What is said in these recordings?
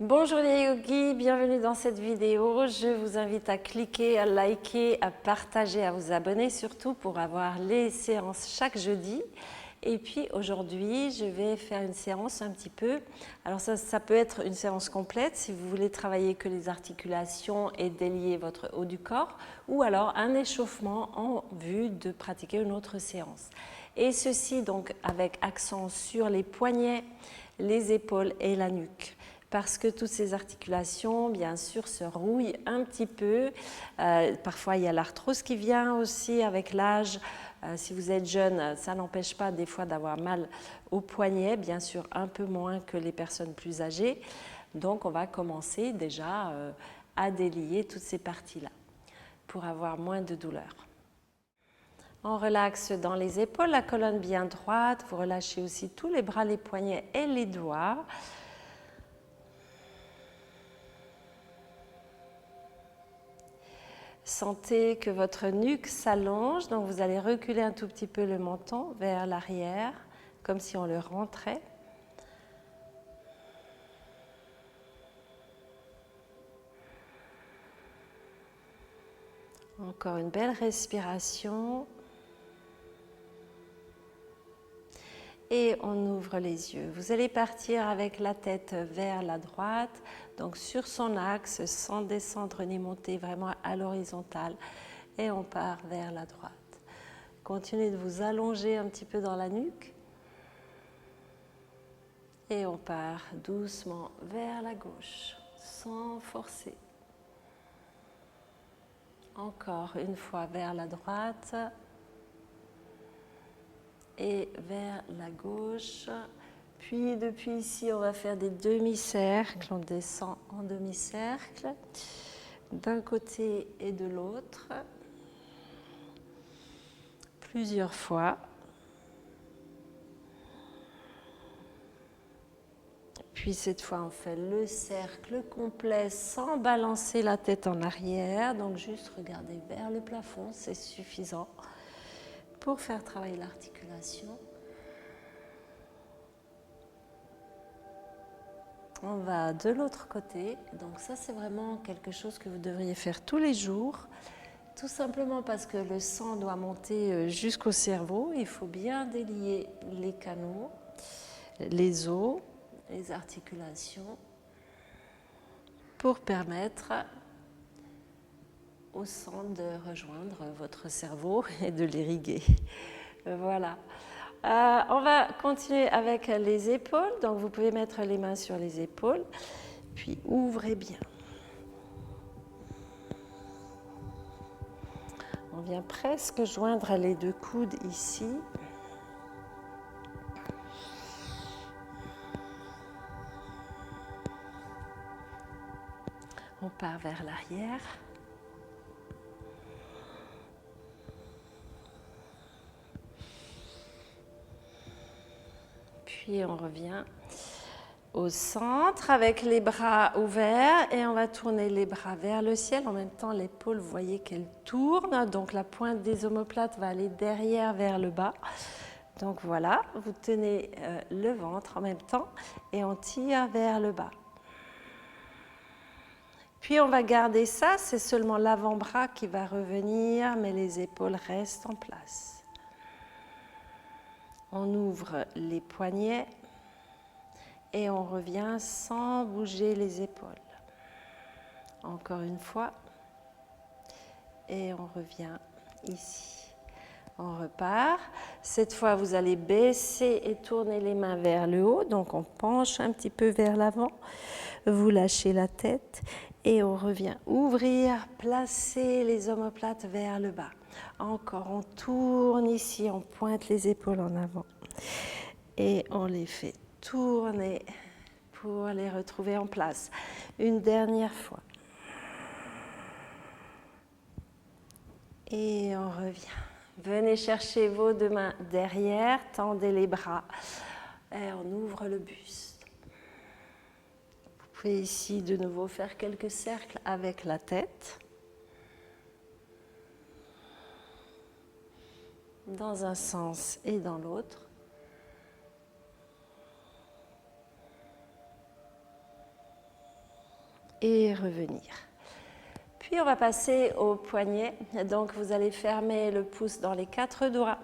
Bonjour les yogis, bienvenue dans cette vidéo. Je vous invite à cliquer, à liker, à partager, à vous abonner surtout pour avoir les séances chaque jeudi. Et puis aujourd'hui, je vais faire une séance un petit peu. Alors ça peut être une séance complète si vous voulez travailler que les articulations et délier votre haut du corps, ou alors un échauffement en vue de pratiquer une autre séance. Et ceci donc avec accent sur les poignets, les épaules et la nuque. Parce que toutes ces articulations, bien sûr, se rouillent un petit peu. Parfois, il y a l'arthrose qui vient aussi avec l'âge. Si vous êtes jeune, ça n'empêche pas des fois d'avoir mal aux poignets, bien sûr un peu moins que les personnes plus âgées. Donc, on va commencer déjà à délier toutes ces parties-là pour avoir moins de douleur. On relaxe dans les épaules, la colonne bien droite. Vous relâchez aussi tous les bras, les poignets et les doigts. Sentez que votre nuque s'allonge, donc vous allez reculer un tout petit peu le menton vers l'arrière, comme si on le rentrait. Encore une belle respiration. Et on ouvre les yeux. Vous allez partir avec la tête vers la droite, donc sur son axe, sans descendre ni monter, vraiment à l'horizontale. Et on part vers la droite. Continuez de vous allonger un petit peu dans la nuque. Et on part doucement vers la gauche, sans forcer. Encore une fois vers la droite. Et vers la gauche. Puis depuis ici, on va faire des demi-cercles. On descend en demi-cercle d'un côté et de l'autre. Plusieurs fois. Puis cette fois, on fait le cercle complet sans balancer la tête en arrière. Donc juste regarder vers le plafond, c'est suffisant pour faire travailler l'articulation. On va de l'autre côté. Donc ça, c'est vraiment quelque chose que vous devriez faire tous les jours. Tout simplement parce que le sang doit monter jusqu'au cerveau. Il faut bien délier les canaux, les os, les articulations pour permettre au sang de rejoindre votre cerveau et de l'irriguer. Voilà. On va continuer avec les épaules. Donc vous pouvez mettre les mains sur les épaules, puis ouvrez bien. On vient presque joindre les deux coudes ici. On part vers l'arrière. Puis on revient au centre avec les bras ouverts et on va tourner les bras vers le ciel. En même temps, l'épaule, vous voyez qu'elle tourne. Donc la pointe des omoplates va aller derrière vers le bas. Donc voilà, vous tenez le ventre en même temps et on tire vers le bas. Puis on va garder ça, c'est seulement l'avant-bras qui va revenir, mais les épaules restent en place. On ouvre les poignets et on revient sans bouger les épaules. Encore une fois. Et on revient ici. On repart. Cette fois, vous allez baisser et tourner les mains vers le haut. Donc on penche un petit peu vers l'avant. Vous lâchez la tête et on revient ouvrir, placer les omoplates vers le bas. Encore, on tourne ici, on pointe les épaules en avant. Et on les fait tourner pour les retrouver en place. Une dernière fois. Et on revient. Venez chercher vos deux mains derrière, tendez les bras et on ouvre le buste. Vous pouvez ici de nouveau faire quelques cercles avec la tête. Dans un sens et dans l'autre. et revenir. Puis on va passer au poignet. Donc vous allez fermer le pouce dans les 4 doigts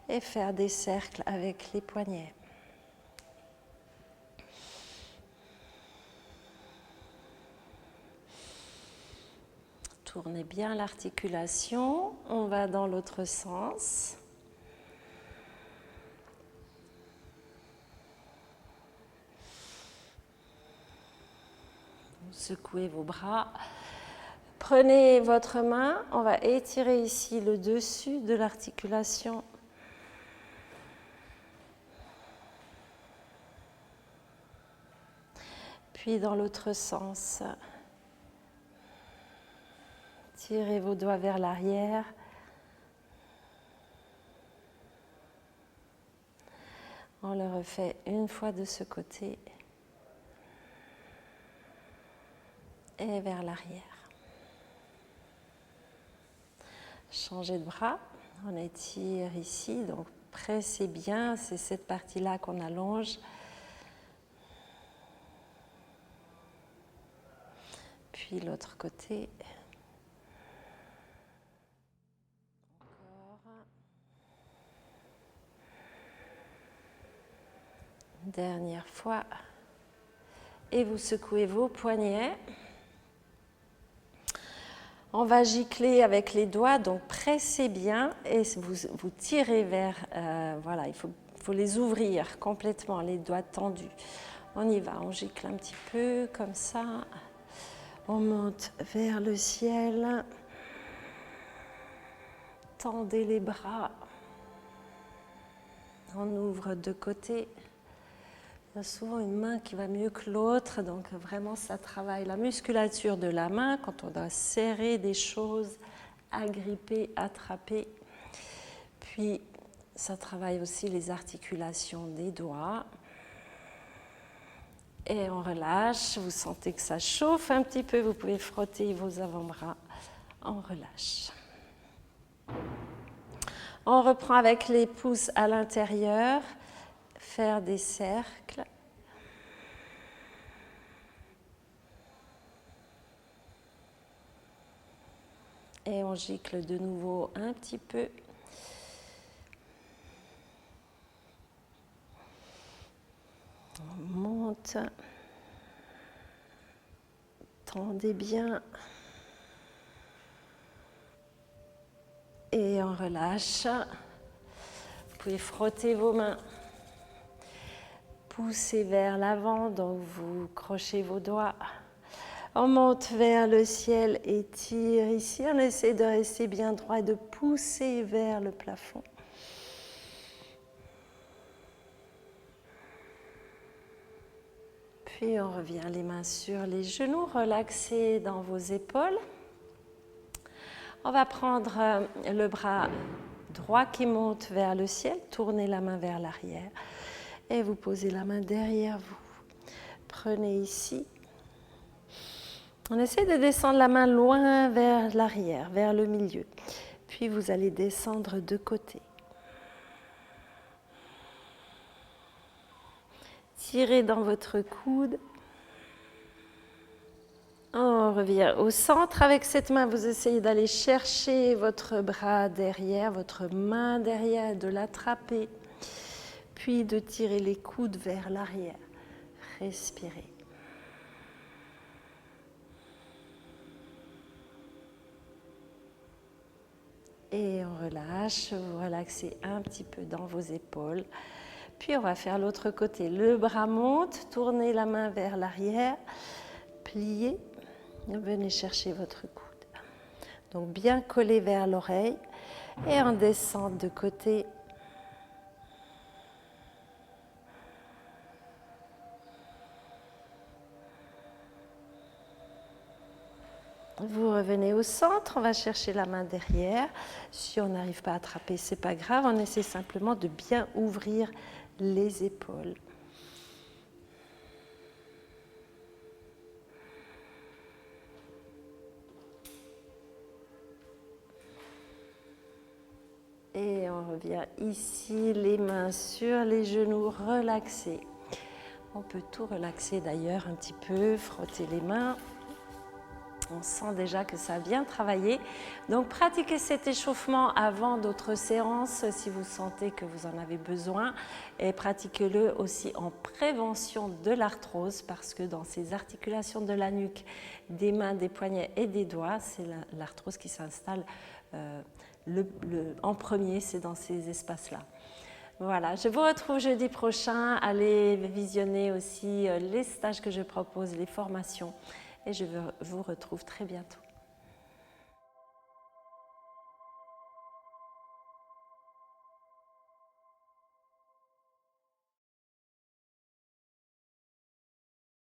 et faire des cercles avec les poignets. Tournez bien l'articulation. On va dans l'autre sens. Secouez vos bras. Prenez votre main, on va étirer ici le dessus de l'articulation. Puis dans l'autre sens. Tirez vos doigts vers l'arrière. On le refait une fois de ce côté. Et vers l'arrière. Changez de bras, on étire ici, donc pressez bien, c'est cette partie-là qu'on allonge. Puis l'autre côté. Encore. Dernière fois. Et vous secouez vos poignets. On va gicler avec les doigts, donc pressez bien et vous tirez vers, voilà, il faut les ouvrir complètement, les doigts tendus. On y va, on gicle un petit peu comme ça. On monte vers le ciel. Tendez les bras. On ouvre de côté. Il y a souvent une main qui va mieux que l'autre, donc vraiment ça travaille la musculature de la main quand on doit serrer des choses, agripper, attraper. Puis ça travaille aussi les articulations des doigts. Et on relâche, vous sentez que ça chauffe un petit peu, vous pouvez frotter vos avant-bras, on relâche. On reprend avec les pouces à l'intérieur. Faire des cercles. Et on gicle de nouveau un petit peu. On monte. Tendez bien. Et on relâche. Vous pouvez frotter vos mains. Poussez vers l'avant, donc vous crochez vos doigts. On monte vers le ciel et tire ici. On essaie de rester bien droit et de pousser vers le plafond. Puis on revient les mains sur les genoux, relaxez dans vos épaules. On va prendre le bras droit qui monte vers le ciel, tournez la main vers l'arrière. Et vous posez la main derrière vous. Prenez ici. On essaie de descendre la main loin vers l'arrière, vers le milieu. Puis vous allez descendre de côté. Tirez dans votre coude. On revient au centre. Avec cette main, vous essayez d'aller chercher votre bras derrière, votre main derrière, de l'attraper. Puis de tirer les coudes vers l'arrière. Respirez. Et on relâche, vous relaxez un petit peu dans vos épaules. Puis on va faire l'autre côté. Le bras monte, tournez la main vers l'arrière, pliez, venez chercher votre coude. Donc bien collé vers l'oreille et on descend de côté. Vous revenez au centre, on va chercher la main derrière. Si on n'arrive pas à attraper, ce n'est pas grave, on essaie simplement de bien ouvrir les épaules. Et on revient ici, les mains sur les genoux, relaxés. On peut tout relaxer d'ailleurs un petit peu, frotter les mains. on sent déjà que ça a bien travaillé. Donc pratiquez cet échauffement avant d'autres séances si vous sentez que vous en avez besoin, et pratiquez-le aussi en prévention de l'arthrose, parce que dans ces articulations de la nuque, des mains, des poignets et des doigts, c'est l'arthrose qui s'installe en premier, c'est dans ces espaces-là. Voilà, je vous retrouve jeudi prochain. Allez visionner aussi les stages que je propose, les formations, et je vous retrouve très bientôt.